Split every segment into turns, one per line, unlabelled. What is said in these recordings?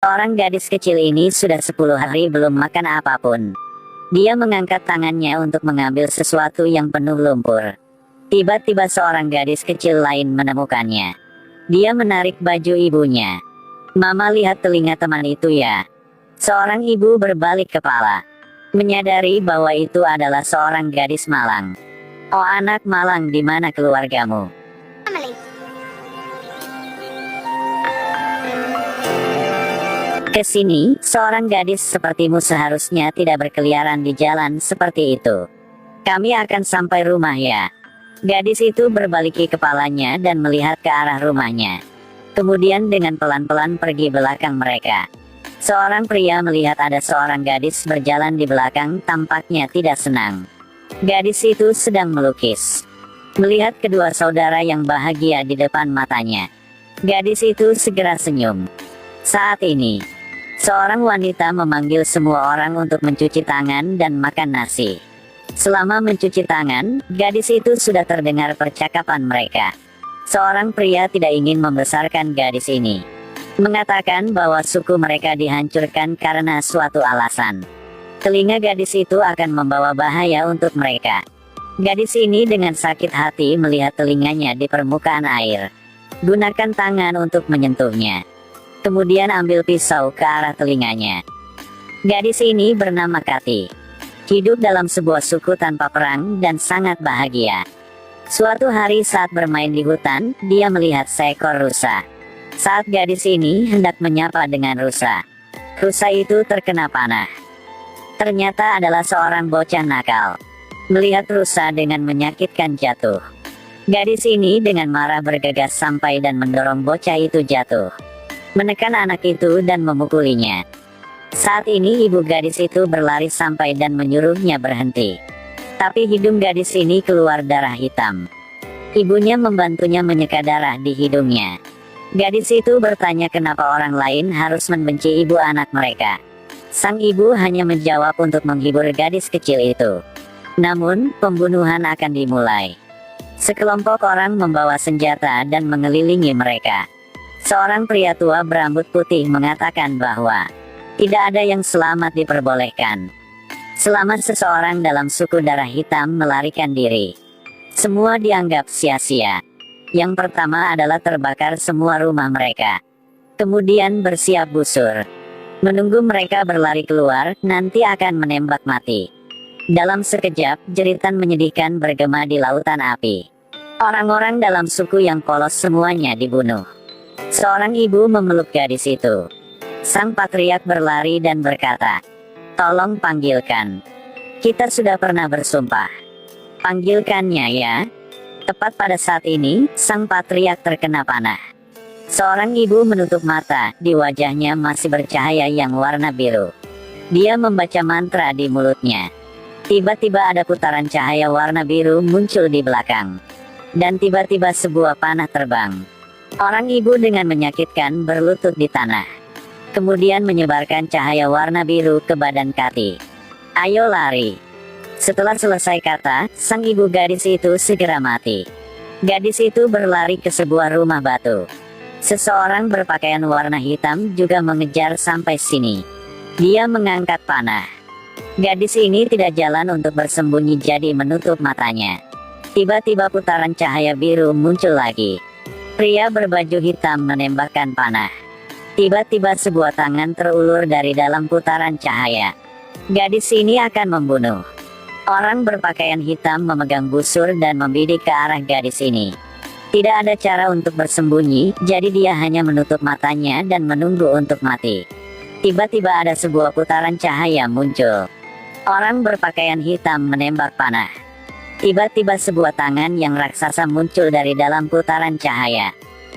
Seorang gadis kecil ini sudah 10 hari belum makan apapun. Dia mengangkat tangannya untuk mengambil sesuatu yang penuh lumpur. Tiba-tiba seorang gadis kecil lain menemukannya. Dia menarik baju ibunya. "Mama, lihat telinga teman itu ya." Seorang ibu berbalik kepala, menyadari bahwa itu adalah seorang gadis malang. "Oh anak malang, di mana keluargamu?" "Kesini, seorang gadis sepertimu seharusnya tidak berkeliaran di jalan seperti itu. Kami akan sampai rumah ya." Gadis itu berbaliki kepalanya dan melihat ke arah rumahnya. Kemudian dengan pelan-pelan pergi belakang mereka. Seorang pria melihat ada seorang gadis berjalan di belakang, tampaknya tidak senang. Gadis itu sedang melukis. Melihat kedua saudara yang bahagia di depan matanya, gadis itu segera senyum. Saat ini, seorang wanita memanggil semua orang untuk mencuci tangan dan makan nasi. Selama mencuci tangan, gadis itu sudah terdengar percakapan mereka. Seorang pria tidak ingin membesarkan gadis ini, mengatakan bahwa suku mereka dihancurkan karena suatu alasan. Telinga gadis itu akan membawa bahaya untuk mereka. Gadis ini dengan sakit hati melihat telinganya di permukaan air. Gunakan tangan untuk menyentuhnya. Kemudian ambil pisau ke arah telinganya. Gadis ini bernama Kathy. Hidup dalam sebuah suku tanpa perang dan sangat bahagia. Suatu hari saat bermain di hutan, dia melihat seekor rusa. Saat gadis ini hendak menyapa dengan rusa, rusa itu terkena panah. Ternyata adalah seorang bocah nakal. Melihat rusa dengan menyakitkan jatuh, gadis ini dengan marah bergegas sampai dan mendorong bocah itu jatuh, menekan anak itu dan memukulinya. Saat ini ibu gadis itu berlari sampai dan menyuruhnya berhenti. Tapi hidung gadis ini keluar darah hitam. Ibunya membantunya menyeka darah di hidungnya. Gadis itu bertanya kenapa orang lain harus membenci ibu anak mereka. Sang ibu hanya menjawab untuk menghibur gadis kecil itu. Namun, pembunuhan akan dimulai. Sekelompok orang membawa senjata dan mengelilingi mereka. Seorang pria tua berambut putih mengatakan bahwa tidak ada yang selamat diperbolehkan. Selama seseorang dalam suku darah hitam melarikan diri, semua dianggap sia-sia. Yang pertama adalah terbakar semua rumah mereka. Kemudian bersiap busur. Menunggu mereka berlari keluar, nanti akan menembak mati. Dalam sekejap, jeritan menyedihkan bergema di lautan api. Orang-orang dalam suku yang polos semuanya dibunuh. Seorang ibu memeluk gadis itu. Sang patriark berlari dan berkata, "Tolong panggilkan. Kita sudah pernah bersumpah. Panggilkannya ya." Tepat pada saat ini, sang patriark terkena panah. Seorang ibu menutup mata, di wajahnya masih bercahaya yang warna biru. Dia membaca mantra di mulutnya. Tiba-tiba ada putaran cahaya warna biru muncul di belakang. Dan tiba-tiba sebuah panah terbang. Orang ibu dengan menyakitkan berlutut di tanah. Kemudian menyebarkan cahaya warna biru ke badan Kathy. "Ayo lari." Setelah selesai kata, sang ibu gadis itu segera mati. Gadis itu berlari ke sebuah rumah batu. Seseorang berpakaian warna hitam juga mengejar sampai sini. Dia mengangkat panah. Gadis ini tidak jalan untuk bersembunyi jadi menutup matanya. Tiba-tiba putaran cahaya biru muncul lagi. Pria berbaju hitam menembakkan panah. Tiba-tiba sebuah tangan terulur dari dalam putaran cahaya. Gadis ini akan membunuh. Orang berpakaian hitam memegang busur dan membidik ke arah gadis ini. Tidak ada cara untuk bersembunyi, jadi dia hanya menutup matanya dan menunggu untuk mati. Tiba-tiba ada sebuah putaran cahaya muncul. Orang berpakaian hitam menembak panah. Tiba-tiba sebuah tangan yang raksasa muncul dari dalam putaran cahaya,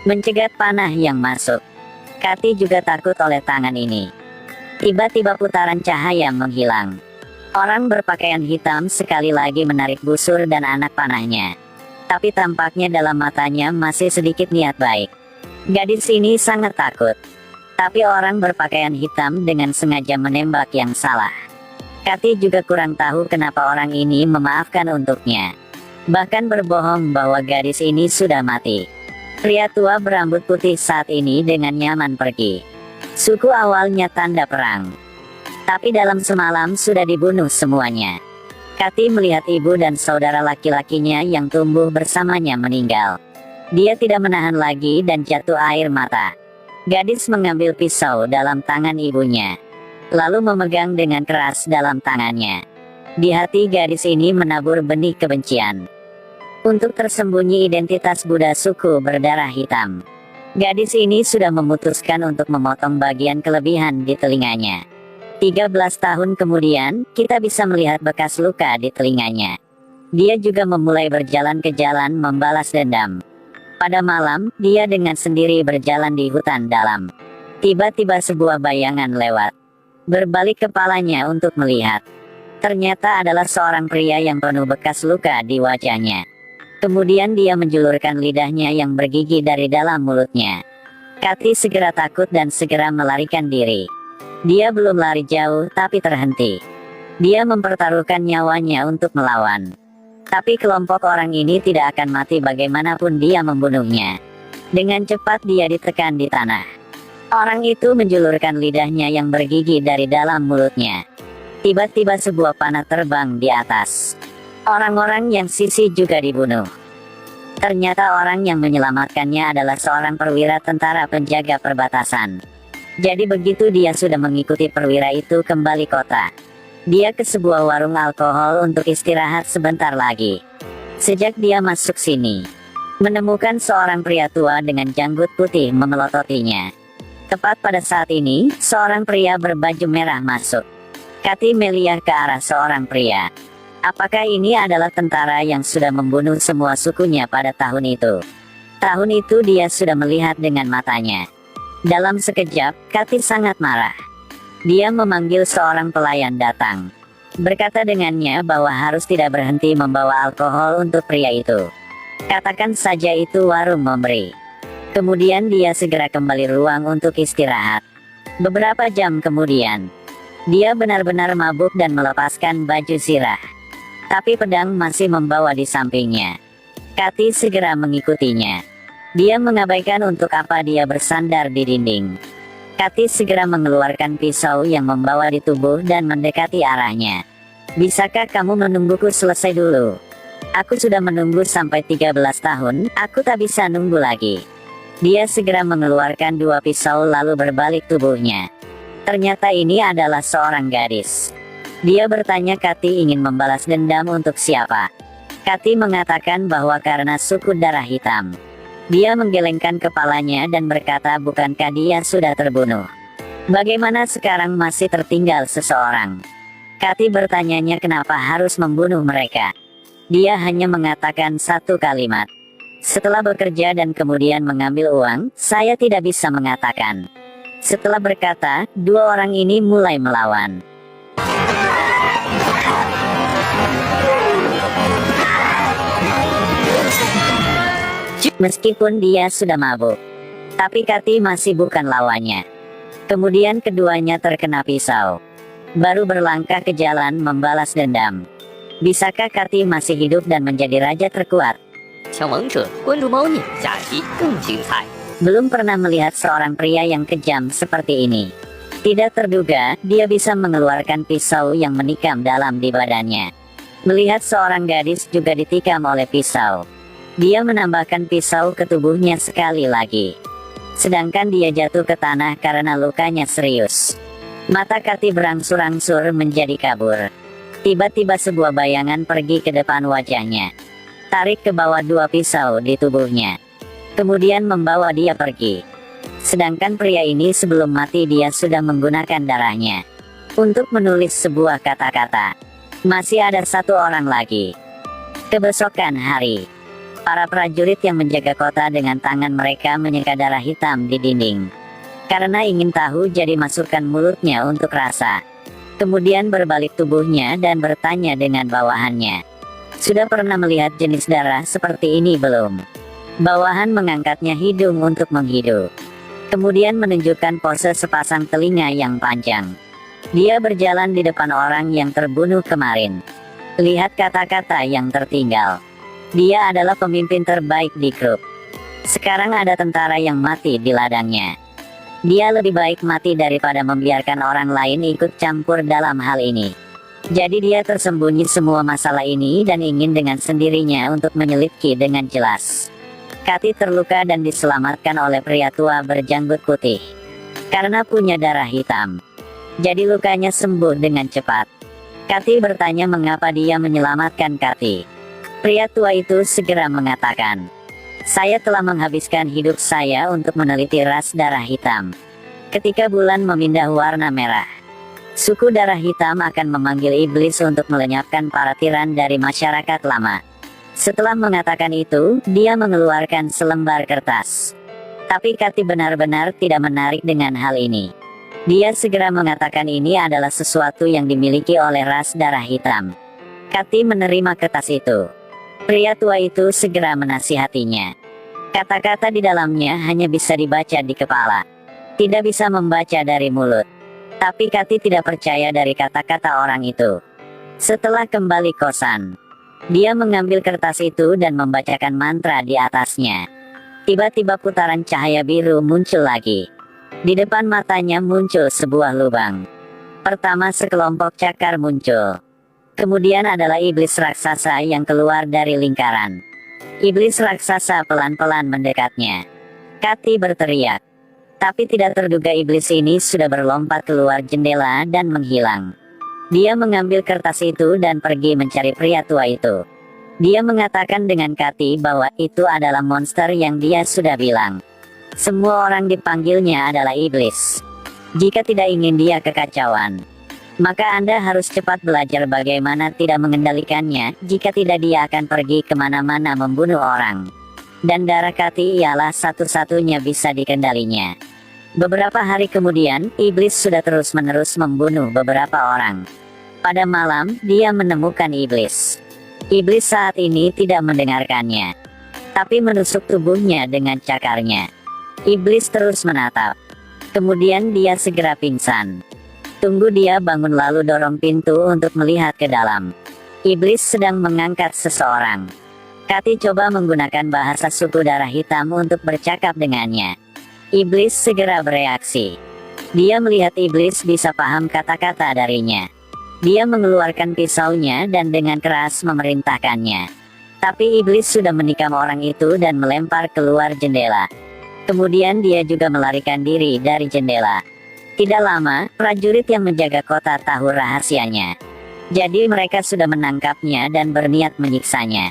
mencegat panah yang masuk. Kathy juga takut oleh tangan ini. Tiba-tiba putaran cahaya menghilang. Orang berpakaian hitam sekali lagi menarik busur dan anak panahnya. Tapi tampaknya dalam matanya masih sedikit niat baik. Gadis ini sangat takut. Tapi orang berpakaian hitam dengan sengaja menembak yang salah. Kathy juga kurang tahu kenapa orang ini memaafkan untuknya. Bahkan berbohong bahwa gadis ini sudah mati. Pria tua berambut putih saat ini dengan nyaman pergi. Suku awalnya tanda perang, tapi dalam semalam sudah dibunuh semuanya. Kathy melihat ibu dan saudara laki-lakinya yang tumbuh bersamanya meninggal. Dia tidak menahan lagi dan jatuh air mata. Gadis mengambil pisau dalam tangan ibunya, lalu memegang dengan keras dalam tangannya. Di hati gadis ini menabur benih kebencian. Untuk tersembunyi identitas Buddha suku berdarah hitam, gadis ini sudah memutuskan untuk memotong bagian kelebihan di telinganya. 13 tahun kemudian, kita bisa melihat bekas luka di telinganya. Dia juga memulai berjalan ke jalan membalas dendam. Pada malam, dia dengan sendiri berjalan di hutan dalam. Tiba-tiba sebuah bayangan lewat. Berbalik kepalanya untuk melihat. Ternyata adalah seorang pria yang penuh bekas luka di wajahnya. Kemudian dia menjulurkan lidahnya yang bergigi dari dalam mulutnya. Kathy segera takut dan segera melarikan diri. Dia belum lari jauh, tapi terhenti. Dia mempertaruhkan nyawanya untuk melawan. Tapi kelompok orang ini tidak akan mati bagaimanapun dia membunuhnya. Dengan cepat dia ditekan di tanah. Orang itu menjulurkan lidahnya yang bergigi dari dalam mulutnya. Tiba-tiba sebuah panah terbang di atas. Orang-orang yang sisi juga dibunuh. Ternyata orang yang menyelamatkannya adalah seorang perwira tentara penjaga perbatasan. Jadi begitu dia sudah mengikuti perwira itu kembali kota. Dia ke sebuah warung alkohol untuk istirahat sebentar lagi. Sejak dia masuk sini, menemukan seorang pria tua dengan janggut putih memelototinya. Tepat pada saat ini, seorang pria berbaju merah masuk. Kathy melihat ke arah seorang pria. Apakah ini adalah tentara yang sudah membunuh semua sukunya pada tahun itu? Tahun itu dia sudah melihat dengan matanya. Dalam sekejap, Kathy sangat marah. Dia memanggil seorang pelayan datang. Berkata dengannya bahwa harus tidak berhenti membawa alkohol untuk pria itu. Katakan saja itu warung memberi. Kemudian dia segera kembali ruang untuk istirahat. Beberapa jam kemudian, dia benar-benar mabuk dan melepaskan baju zirah. Tapi pedang masih membawa di sampingnya. Kathy segera mengikutinya. Dia mengabaikan untuk apa dia bersandar di dinding. Kathy segera mengeluarkan pisau yang membawa di tubuh dan mendekati arahnya. Bisakah kamu menungguku selesai dulu? Aku sudah menunggu sampai 13 tahun, aku tak bisa nunggu lagi. Dia segera mengeluarkan 2 pisau lalu berbalik tubuhnya. Ternyata ini adalah seorang gadis. Dia bertanya Kathy ingin membalas dendam untuk siapa. Kathy mengatakan bahwa karena suku darah hitam. Dia menggelengkan kepalanya dan berkata bukankah dia sudah terbunuh? Bagaimana sekarang masih tertinggal seseorang? Kathy bertanyanya kenapa harus membunuh mereka. Dia hanya mengatakan satu kalimat. Setelah bekerja dan kemudian mengambil uang, saya tidak bisa mengatakan. Setelah berkata, 2 orang ini mulai melawan. Meskipun dia sudah mabuk, tapi Kathy masih bukan lawannya. Kemudian keduanya terkena pisau. Baru berlangkah ke jalan membalas dendam. Bisakah Kathy masih hidup dan menjadi raja terkuat? Belum pernah melihat seorang pria yang kejam seperti ini. Tidak terduga, dia bisa mengeluarkan pisau yang menikam dalam di badannya. Melihat seorang gadis juga ditikam oleh pisau. Dia menambahkan pisau ke tubuhnya sekali lagi. Sedangkan dia jatuh ke tanah karena lukanya serius. Mata Kathy berangsur-angsur menjadi kabur. Tiba-tiba sebuah bayangan pergi ke depan wajahnya. Tarik ke bawah 2 pisau di tubuhnya. Kemudian membawa dia pergi. Sedangkan pria ini sebelum mati dia sudah menggunakan darahnya untuk menulis sebuah kata-kata. Masih ada 1 orang lagi. Kebesokan hari, para prajurit yang menjaga kota dengan tangan mereka menyeka darah hitam di dinding. Karena ingin tahu jadi masukkan mulutnya untuk rasa. Kemudian berbalik tubuhnya dan bertanya dengan bawahannya. Sudah pernah melihat jenis darah seperti ini belum? Bawahan mengangkatnya hidung untuk menghidu. Kemudian menunjukkan pose sepasang telinga yang panjang. Dia berjalan di depan orang yang terbunuh kemarin. Lihat kata-kata yang tertinggal. Dia adalah pemimpin terbaik di grup. Sekarang ada tentara yang mati di ladangnya. Dia lebih baik mati daripada membiarkan orang lain ikut campur dalam hal ini. Jadi dia tersembunyi semua masalah ini dan ingin dengan sendirinya untuk menyelidiki dengan jelas. Kathy terluka dan diselamatkan oleh pria tua berjanggut putih. Karena punya darah hitam, jadi lukanya sembuh dengan cepat. Kathy bertanya mengapa dia menyelamatkan Kathy. Pria tua itu segera mengatakan, "Saya telah menghabiskan hidup saya untuk meneliti ras darah hitam. Ketika bulan memindah warna merah, suku darah hitam akan memanggil iblis untuk melenyapkan para tiran dari masyarakat lama." Setelah mengatakan itu, dia mengeluarkan selembar kertas. Tapi Kathy benar-benar tidak menarik dengan hal ini. Dia segera mengatakan ini adalah sesuatu yang dimiliki oleh ras darah hitam. Kathy menerima kertas itu. Pria tua itu segera menasihatinya. Kata-kata di dalamnya hanya bisa dibaca di kepala, tidak bisa membaca dari mulut. Tapi Kathy tidak percaya dari kata-kata orang itu. Setelah kembali kosan, dia mengambil kertas itu dan membacakan mantra di atasnya. Tiba-tiba putaran cahaya biru muncul lagi. Di depan matanya muncul sebuah lubang. Pertama sekelompok cakar muncul. Kemudian adalah iblis raksasa yang keluar dari lingkaran. Iblis raksasa pelan-pelan mendekatnya. Kathy berteriak. Tapi tidak terduga iblis ini sudah berlompat keluar jendela dan menghilang. Dia mengambil kertas itu dan pergi mencari pria tua itu. Dia mengatakan dengan Kathy bahwa itu adalah monster yang dia sudah bilang. Semua orang dipanggilnya adalah iblis. Jika tidak ingin dia kekacauan, maka Anda harus cepat belajar bagaimana tidak mengendalikannya. Jika tidak dia akan pergi kemana-mana membunuh orang. Dan darah Kathy ialah satu-satunya bisa dikendalinya. Beberapa hari kemudian, iblis sudah terus-menerus membunuh beberapa orang. Pada malam, dia menemukan iblis. Iblis saat ini tidak mendengarkannya, tapi menusuk tubuhnya dengan cakarnya. Iblis terus menatap. Kemudian dia segera pingsan. Tunggu dia bangun lalu dorong pintu untuk melihat ke dalam. Iblis sedang mengangkat seseorang. Kathy coba menggunakan bahasa suku darah hitam untuk bercakap dengannya. Iblis segera bereaksi. Dia melihat iblis bisa paham kata-kata darinya. Dia mengeluarkan pisaunya dan dengan keras memerintahkannya. Tapi iblis sudah menikam orang itu dan melempar keluar jendela. Kemudian dia juga melarikan diri dari jendela. Tidak lama, prajurit yang menjaga kota tahu rahasianya. Jadi mereka sudah menangkapnya dan berniat menyiksanya.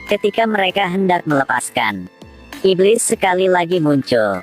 Ketika mereka hendak melepaskan, iblis sekali lagi muncul.